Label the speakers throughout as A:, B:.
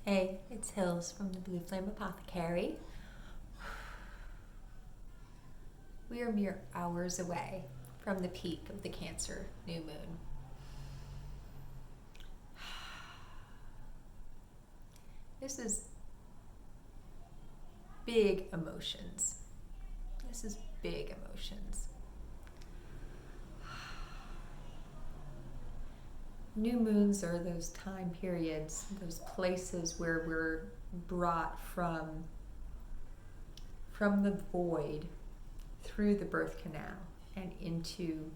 A: Hey, it's Hills from the Blue Flame Apothecary. We are mere hours away from the peak of the Cancer new moon. This is big emotions. This is big emotions. New moons are those time periods, those places where we're brought from the void through the birth canal and into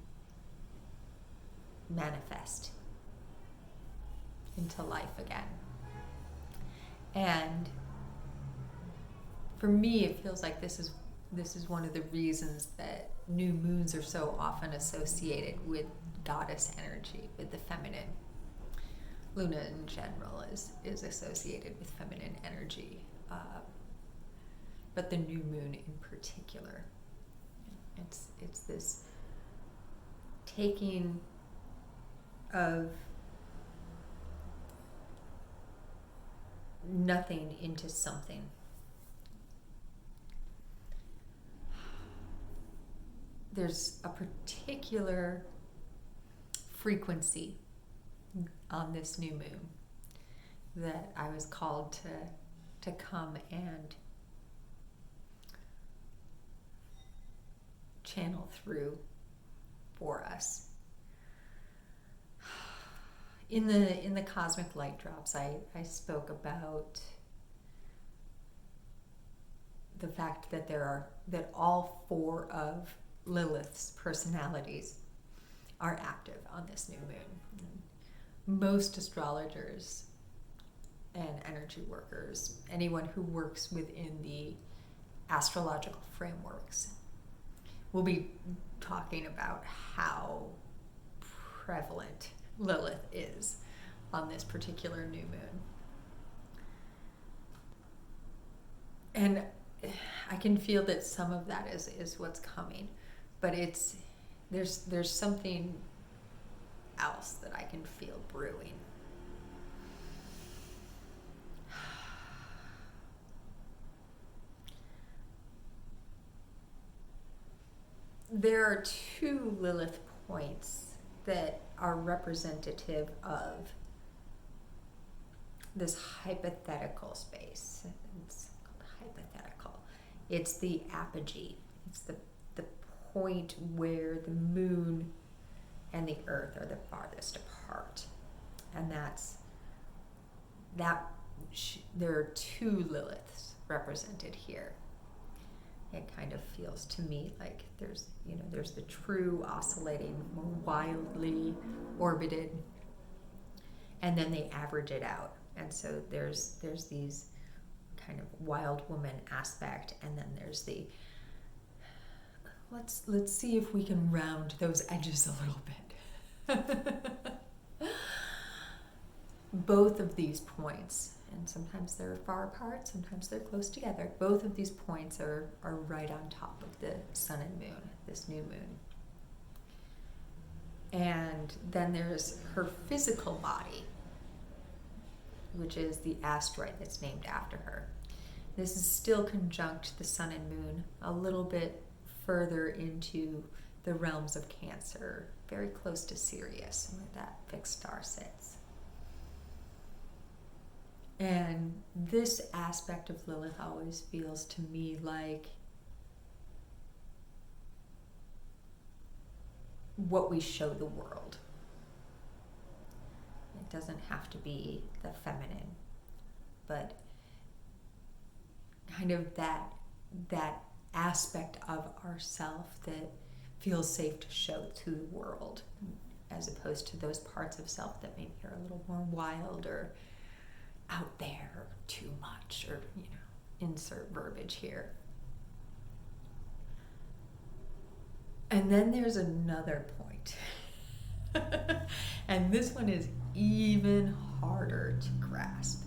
A: manifest, into life again. And for me, it feels like this is one of the reasons that new moons are so often associated with goddess energy, with the feminine. Luna in general is associated with feminine energy, but the new moon in particular. It's this taking of nothing into something. There's a particular frequency on this new moon that I was called to come and channel through for us. In the cosmic light drops, I spoke about the fact that all four of Lilith's personalities are active on this new moon. Most astrologers and energy workers, anyone who works within the astrological frameworks, will be talking about how prevalent Lilith is on this particular new moon. And I can feel that some of that is what's coming, but there's something else that I can feel brewing. There are two Lilith points that are representative of this hypothetical space. It's called hypothetical. It's the apogee. It's the point where the moon and the earth are the farthest apart. And there are two Liliths represented here. It kind of feels to me like there's the true oscillating, more wildly orbited, and then they average it out. And so there's these kind of wild woman aspect, and then there's the let's see if we can round those edges a little bit. Both of these points, and sometimes they're far apart, sometimes they're close together. Both of these points are right on top of the sun and moon, this new moon. And then there's her physical body, which is the asteroid that's named after her. This is still conjunct the sun and moon a little bit further into the realms of Cancer, very close to Sirius, where that fixed star sits. And this aspect of Lilith always feels to me like what we show the world. It doesn't have to be the feminine, but kind of that aspect of ourself that feels safe to show to the world, as opposed to those parts of self that maybe are a little more wild or out there, or too much, or insert verbiage here. And then there's another point. And this one is even harder to grasp.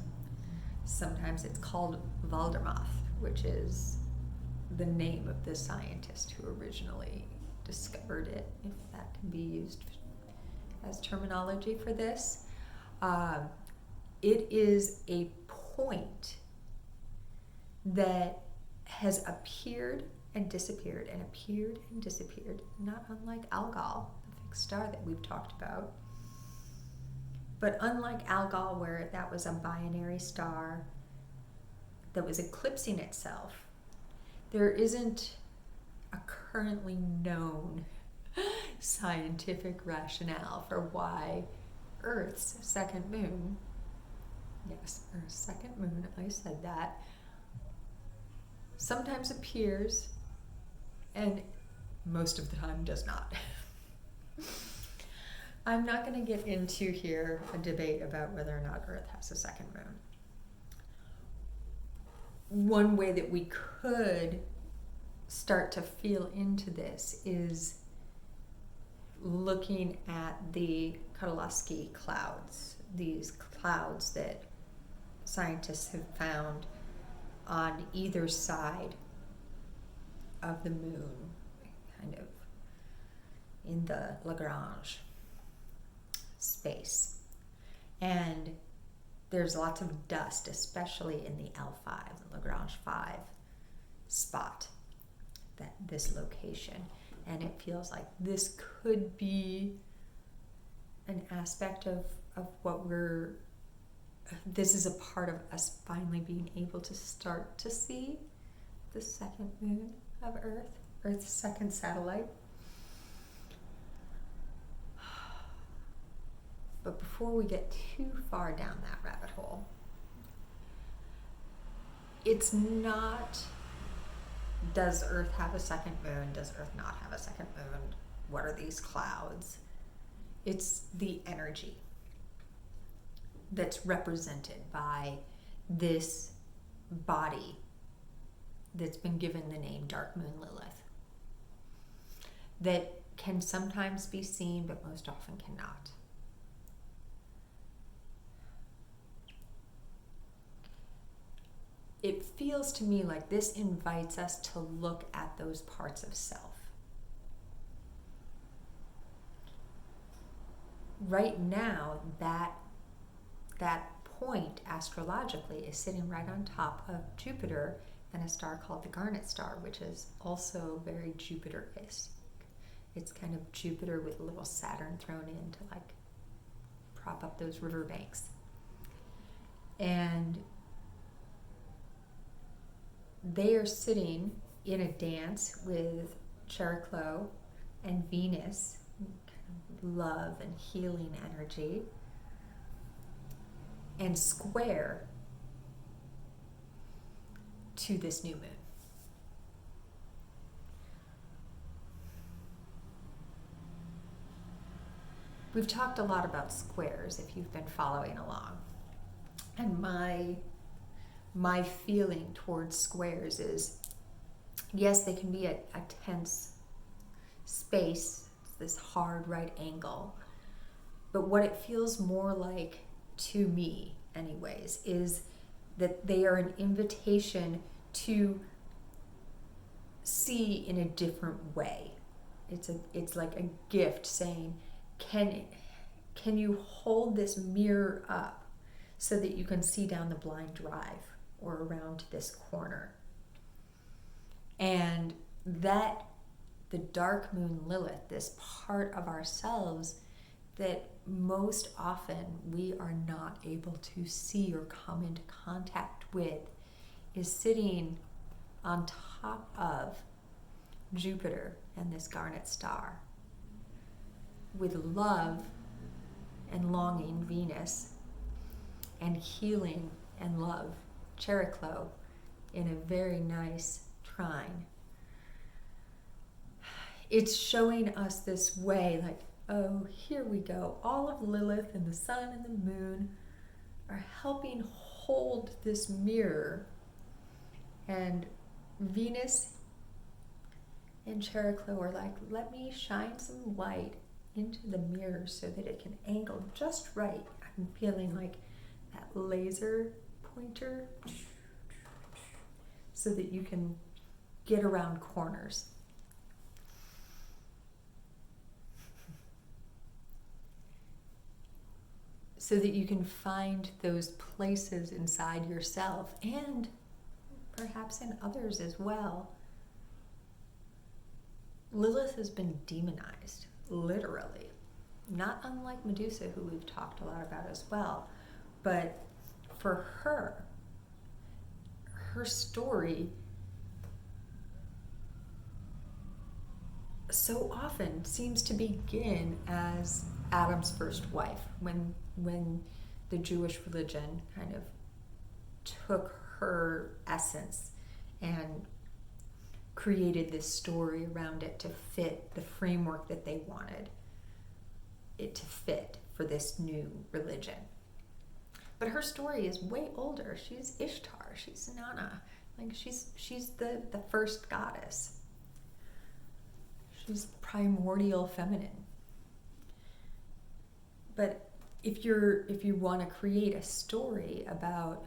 A: Sometimes it's called Valdermoth, which is the name of the scientist who originally discovered it, if that can be used as terminology for this. It is a point that has appeared and disappeared and appeared and disappeared, not unlike Algol, the fixed star that we've talked about. But unlike Algol, where that was a binary star that was eclipsing itself, there isn't a currently known scientific rationale for why Earth's second moon, yes, Earth's second moon, I said that, sometimes appears and most of the time does not. I'm not going to get into here a debate about whether or not Earth has a second moon. One way that we could start to feel into this is looking at the Kotulowski clouds, these clouds that scientists have found on either side of the moon, kind of in the Lagrange space. And there's lots of dust, especially in the L5, the Lagrange 5 spot, this location. And it feels like this could be an aspect of what this is a part of us finally being able to start to see the second moon of Earth, Earth's second satellite. But before we get too far down that rabbit hole, it's not, does Earth have a second moon? Does Earth not have a second moon? What are these clouds? It's the energy that's represented by this body that's been given the name Dark Moon Lilith, that can sometimes be seen but most often cannot. It feels to me like this invites us to look at those parts of self. Right now, that point astrologically is sitting right on top of Jupiter and a star called the Garnet Star, which is also very Jupiter-esque. It's kind of Jupiter with a little Saturn thrown in to like prop up those riverbanks. And they are sitting in a dance with Chericlo and Venus, kind of love and healing energy, and square to this new moon. We've talked a lot about squares if you've been following along. And my feeling towards squares is, yes, they can be a tense space, this hard right angle, but what it feels more like, to me anyways, is that they are an invitation to see in a different way. It's like a gift saying, can you hold this mirror up so that you can see down the blind drive or around this corner? And that the Dark Moon Lilith, this part of ourselves that most often we are not able to see or come into contact with, is sitting on top of Jupiter and this Garnet Star, with love and longing Venus, and healing and love Chericlo in a very nice trine. It's showing us this way, like, oh, here we go. All of Lilith and the sun and the moon are helping hold this mirror, and Venus and Chericlo are like, let me shine some light into the mirror so that it can angle just right. I'm feeling like that laser pointer so that you can get around corners. so that you can find those places inside yourself and perhaps in others as well. Lilith has been demonized, literally. Not unlike Medusa, who we've talked a lot about as well. But for her, her story so often seems to begin as Adam's first wife, when the Jewish religion kind of took her essence and created this story around it to fit the framework that they wanted it to fit for this new religion. But her story is way older. She's Ishtar, she's Nana, like she's the first goddess. She's primordial feminine. But if you want to create a story about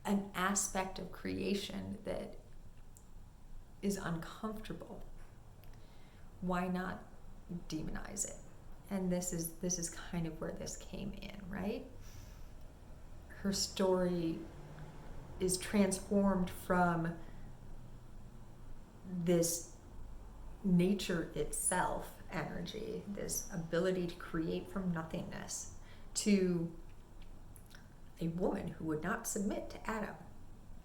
A: an aspect of creation that is uncomfortable, why not demonize it? And this is kind of where this came in, right? Her story is transformed from this nature itself energy, this ability to create from nothingness, to a woman who would not submit to Adam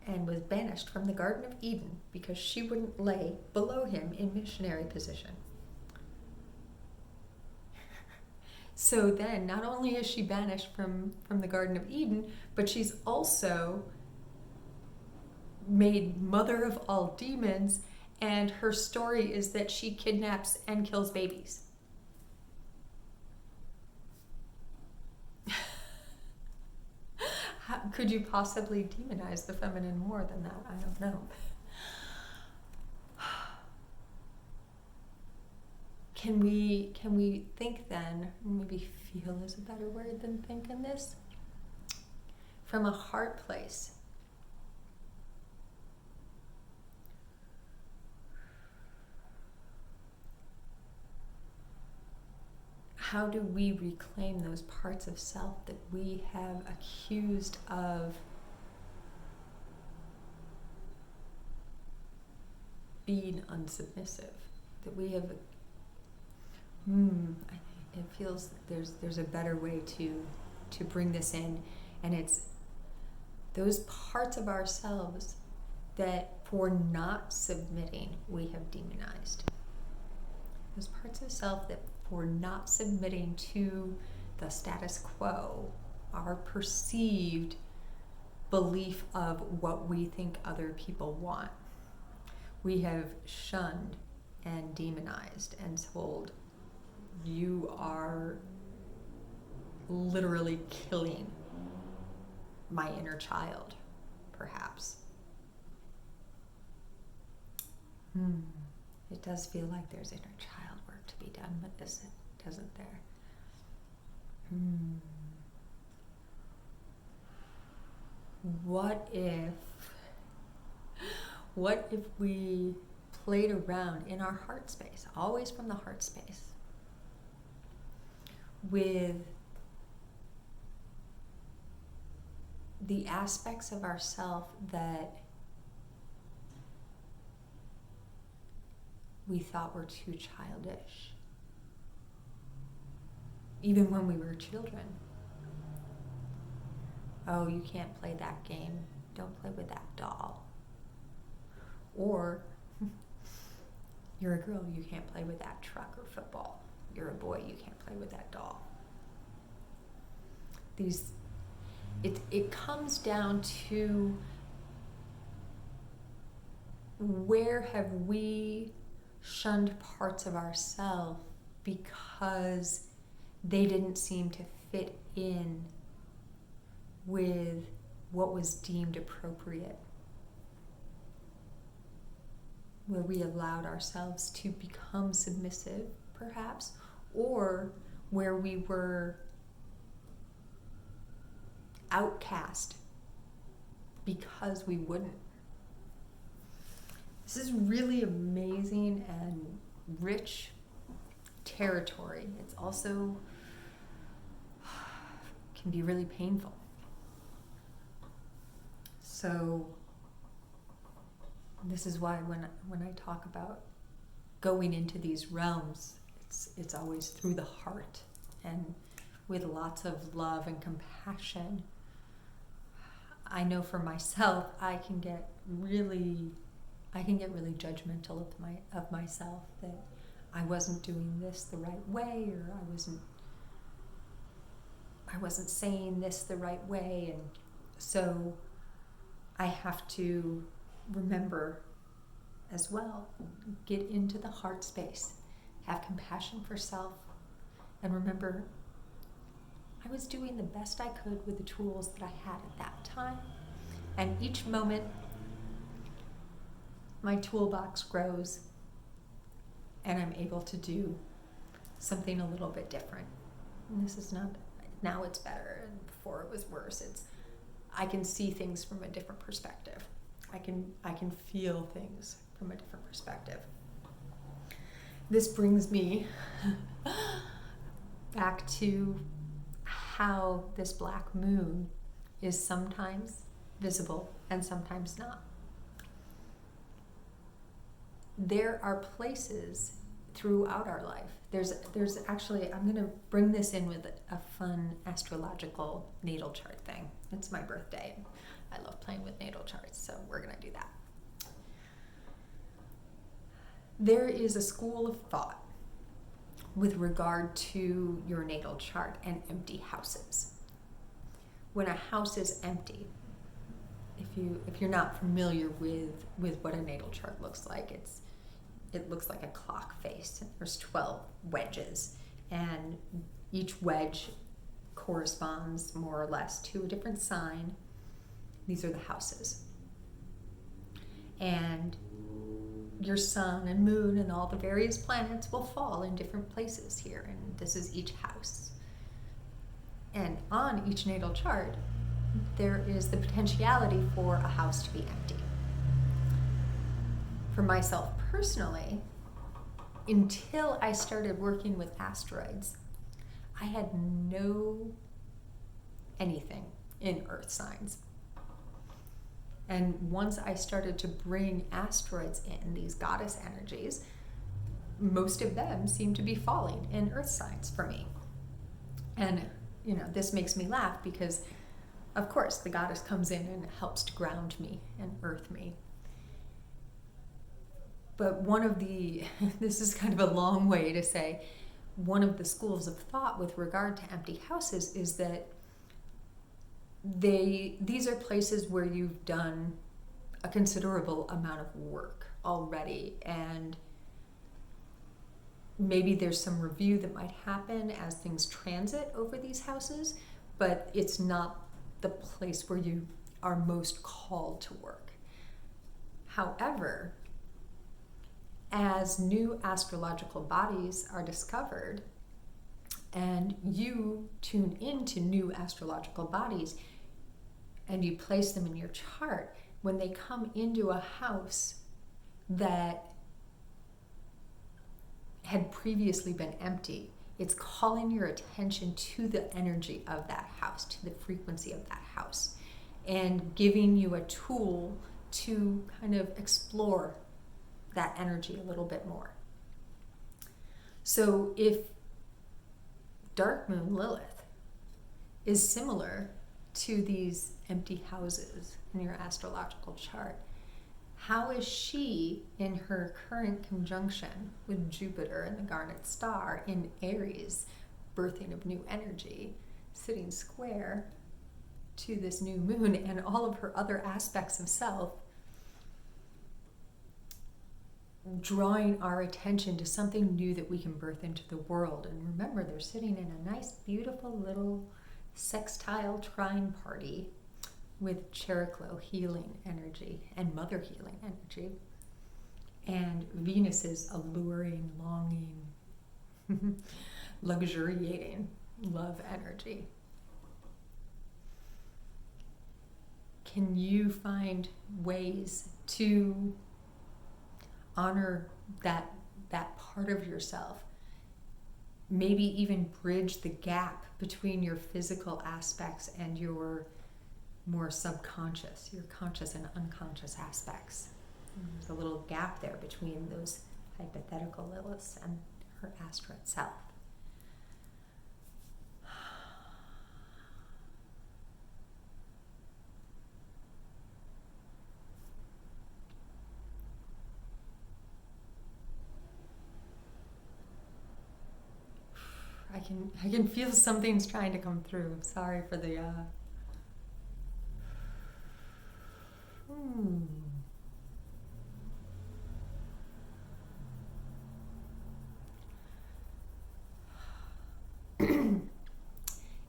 A: and was banished from the Garden of Eden because she wouldn't lay below him in missionary position. So then not only is she banished from the Garden of Eden, but she's also made mother of all demons, and her story is that she kidnaps and kills babies. How could you possibly demonize the feminine more than that? I don't know. Can we think then, maybe feel is a better word than think in this, from a heart place? How do we reclaim those parts of self that we have accused of being unsubmissive? That we have, it feels there's a better way to bring this in, and it's those parts of ourselves that for not submitting we have demonized. Those parts of self that for not submitting to the status quo, our perceived belief of what we think other people want, we have shunned and demonized and told, you are literally killing my inner child, perhaps. It does feel like there's inner child work to be done with this, doesn't there? What if we played around in our heart space, always from the heart space, with the aspects of ourself that we thought were too childish, even when we were children. Oh, you can't play that game. Don't play with that doll. Or, you're a girl, you can't play with that truck or football. You're a boy, you can't play with that doll. It comes down to, where have we shunned parts of ourselves because they didn't seem to fit in with what was deemed appropriate, where we allowed ourselves to become submissive, perhaps, or where we were outcast because we wouldn't. This is really amazing and rich territory. It's also can be really painful. So this is why when I talk about going into these realms, it's always through the heart and with lots of love and compassion. I know for myself, I can get really judgmental of myself, that I wasn't doing this the right way, or I wasn't saying this the right way. And so I have to remember as well, get into the heart space, have compassion for self, and remember I was doing the best I could with the tools that I had at that time. And each moment, my toolbox grows and I'm able to do something a little bit different. And this is not, now it's better, and before it was worse. I can see things from a different perspective. I can feel things from a different perspective. This brings me back to how this black moon is sometimes visible and sometimes not. There are places throughout our life. There's actually, I'm going to bring this in with a fun astrological natal chart thing. It's my birthday. I love playing with natal charts, so we're going to do that. There is a school of thought with regard to your natal chart and empty houses. When a house is empty, if you're not familiar with what a natal chart looks like, it looks like a clock face. There's 12 wedges, and each wedge corresponds more or less to a different sign. These are the houses. And your sun and moon and all the various planets will fall in different places here, and this is each house. And on each natal chart, there is the potentiality for a house to be empty. For myself personally, until I started working with asteroids, I had no anything in earth signs. And once I started to bring asteroids in, these goddess energies, most of them seem to be falling in earth signs for me. And, this makes me laugh because, of course, the goddess comes in and helps to ground me and earth me. But this is kind of a long way to say, one of the schools of thought with regard to empty houses is that these are places where you've done a considerable amount of work already, and maybe there's some review that might happen as things transit over these houses, but it's not the place where you are most called to work. However, as new astrological bodies are discovered and you tune into new astrological bodies and you place them in your chart, when they come into a house that had previously been empty, it's calling your attention to the energy of that house, to the frequency of that house, and giving you a tool to kind of explore that energy a little bit more. So if dark moon Lilith is similar to these empty houses in your astrological chart, how is she in her current conjunction with Jupiter and the Garnet Star in Aries, birthing of new energy, sitting square to this new moon and all of her other aspects of self, drawing our attention to something new that we can birth into the world? And remember, they're sitting in a nice, beautiful little sextile trine party with Cheroklo healing energy and mother healing energy, and Venus's alluring, longing, luxuriating love energy. Can you find ways to honor that part of yourself maybe even bridge the gap between your physical aspects and your more subconscious, your conscious and unconscious aspects. There's a little gap there between those hypothetical Liliths and her Astra itself. I can feel something's trying to come through. Sorry for the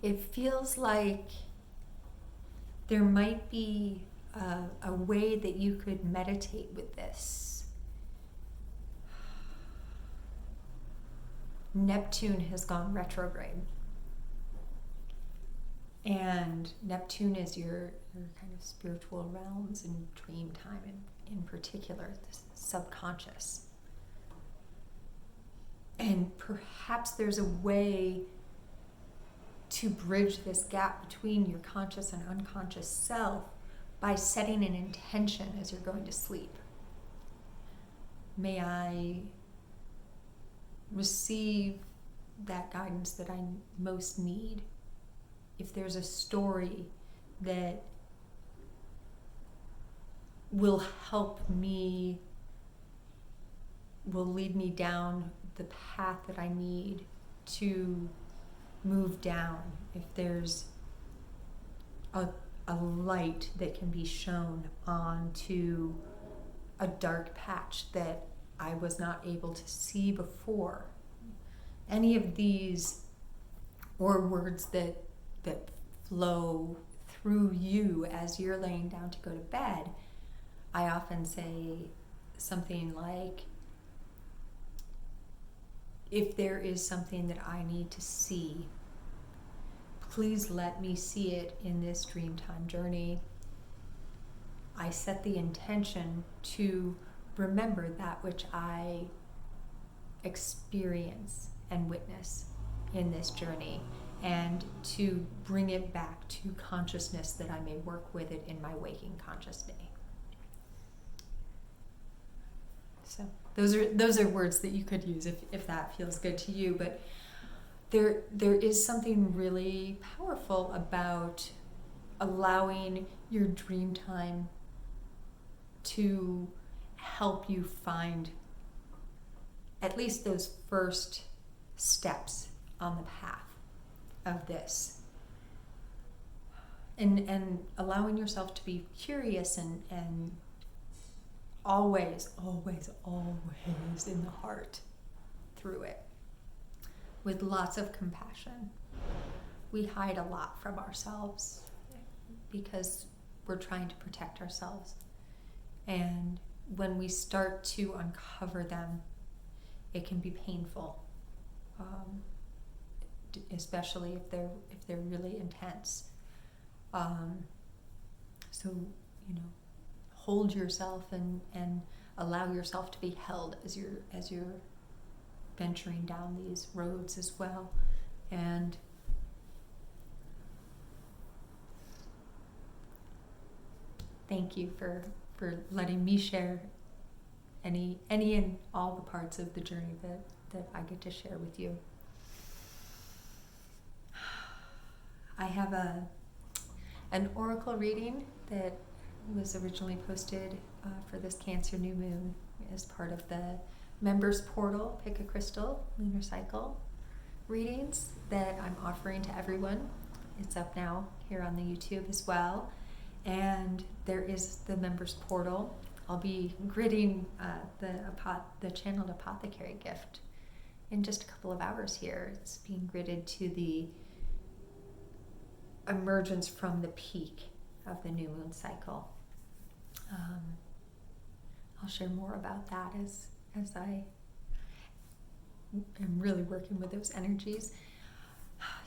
A: It feels like there might be a way that you could meditate with this. Neptune has gone retrograde. And Neptune is your kind of spiritual realms and dream time, in particular, the subconscious. And perhaps there's a way to bridge this gap between your conscious and unconscious self by setting an intention as you're going to sleep. May I receive that guidance that I most need. If there's a story that will help me, will lead me down the path that I need to move down, if there's a light that can be shown onto a dark patch that I was not able to see before, any of these, or words that flow through you as you're laying down to go to bed, I often say something like, if there is something that I need to see, please let me see it in this Dreamtime journey. I set the intention to remember that which I experience and witness in this journey, and to bring it back to consciousness that I may work with it in my waking conscious day. So those are words that you could use if that feels good to you, but there is something really powerful about allowing your dream time to help you find at least those first steps on the path of this, and allowing yourself to be curious and always in the heart through it, with lots of compassion. We hide a lot from ourselves because we're trying to protect ourselves, and when we start to uncover them, it can be painful, especially if they're really intense. So, hold yourself and allow yourself to be held as you're venturing down these roads as well. And thank you for letting me share any and all the parts of the journey that I get to share with you. I have an oracle reading that was originally posted for this Cancer new moon as part of the members portal Pick a Crystal lunar cycle readings that I'm offering to everyone. It's up now here on the YouTube as well, and there is the members portal. I'll be gridding the channeled apothecary gift in just a couple of hours here. It's being gridded to the emergence from the peak of the new moon cycle. I'll share more about that as I am really working with those energies.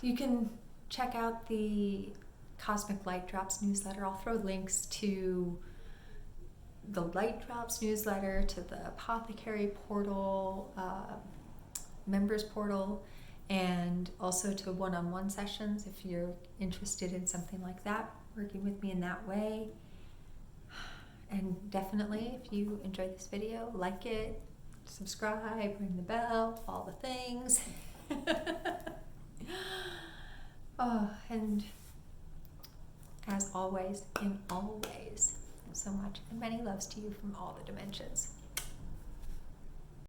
A: You can check out the Cosmic Light Drops newsletter. I'll throw links to the Light Drops newsletter, to the Apothecary portal, members portal, and also to one-on-one sessions if you're interested in something like that, working with me in that way. And definitely, if you enjoyed this video, like it, subscribe, ring the bell, all the things. Oh, and as always, in all ways, so much, and many loves to you from all the dimensions.